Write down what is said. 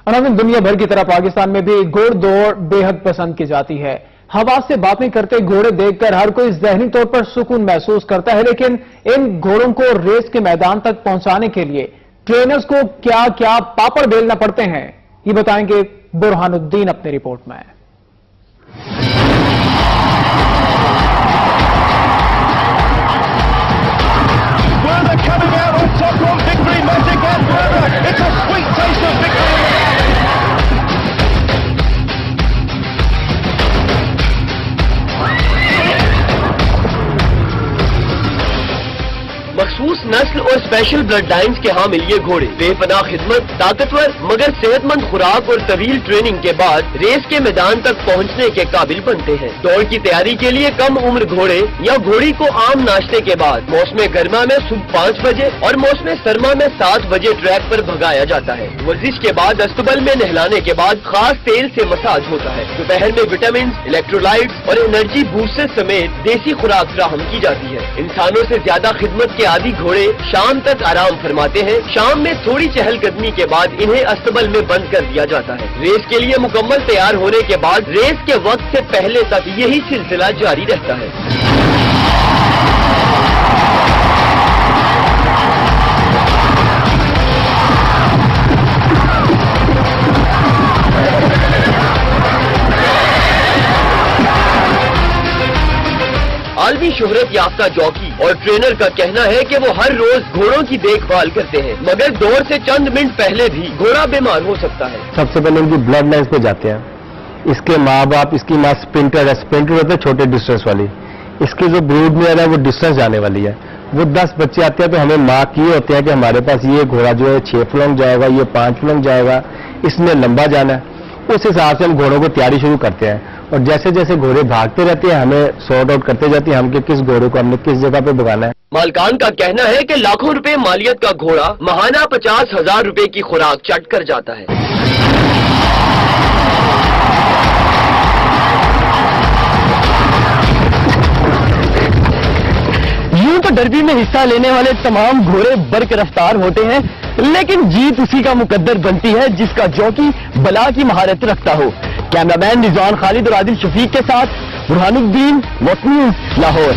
और हमें दुनिया भर की तरह पाकिस्तान में भी घोड़ दौड़ बेहद पसंद की जाती है। हवा से बातें करते घोड़े देखकर हर कोई ज़हनी तौर पर सुकून महसूस करता है, लेकिन इन घोड़ों को रेस के मैदान तक पहुंचाने के लिए ट्रेनर्स को क्या क्या पापड़ बेलना पड़ते हैं, ये बताएंगे बुरहानुद्दीन अपनी रिपोर्ट में। मखसूस नस्ल और स्पेशल ब्लड लाइन्स के हामिल ये घोड़े बेपनाह खिदमत, ताकतवर मगर सेहतमंद खुराक और तवील ट्रेनिंग के बाद रेस के मैदान तक पहुंचने के काबिल बनते हैं। दौड़ की तैयारी के लिए कम उम्र घोड़े या घोड़ी को आम नाश्ते के बाद मौसम गर्मा में सुबह 5 बजे और मौसम सरमा में 7 बजे ट्रैक पर भगाया जाता है। वर्जिश के बाद अस्तबल में नहलाने के बाद खास तेल से मसाज होता है। दोपहर में विटामिन, इलेक्ट्रोलाइट्स और एनर्जी बूस्टर समेत देसी खुराक फराहम की जाती है। इंसानों से ज्यादा खिदमत के आदी घोड़े शाम तक आराम फरमाते हैं। शाम में थोड़ी चहलकदमी के बाद इन्हें अस्तबल में बंद कर दिया जाता है। रेस के लिए मुकम्मल तैयार होने के बाद रेस के वक्त से पहले तक यही सिलसिला जारी रहता है। आलमी शोहरत याफ्ता जॉकी और ट्रेनर का कहना है कि वो हर रोज घोड़ों की देखभाल करते हैं, मगर दौड़ से चंद मिनट पहले भी घोड़ा बीमार हो सकता है। सबसे पहले उनकी ब्लड लाइन्स पे जाते हैं। इसके माँ बाप, इसकी माँ स्प्रिंटर है, स्प्रिंटर होते हैं छोटे डिस्टेंस वाली। इसकी जो ब्रूड में है वो डिस्टेंस जाने वाली है। वो 10 बच्चे आते हैं तो हमें मार्क किए होते हैं कि हमारे पास ये घोड़ा जो है 6 फुलंग जाएगा, ये 5 फुलंग जाएगा, इसमें लंबा जाना है। उस हिसाब से हम घोड़ों को तैयारी शुरू करते हैं और जैसे जैसे घोड़े भागते रहते हैं हमें सॉर्ट आउट करते जाती है हम कि किस घोड़े को हमने किस जगह पे भगाना है। मालकान का कहना है कि लाखों रुपए मालियत का घोड़ा महाना 50,000 रुपए की खुराक चट कर जाता है। यूं तो डर्बी में हिस्सा लेने वाले तमाम घोड़े बर्क रफ्तार होते हैं, लेकिन जीत उसी का मुकद्दर बनती है जिसका जॉकी बला की महारत रखता हो। कैमरामैन रिजवान खालिद और आदिल शफीक के साथ बुरहानुद्दीन, वक्त न्यूज़, लाहौर।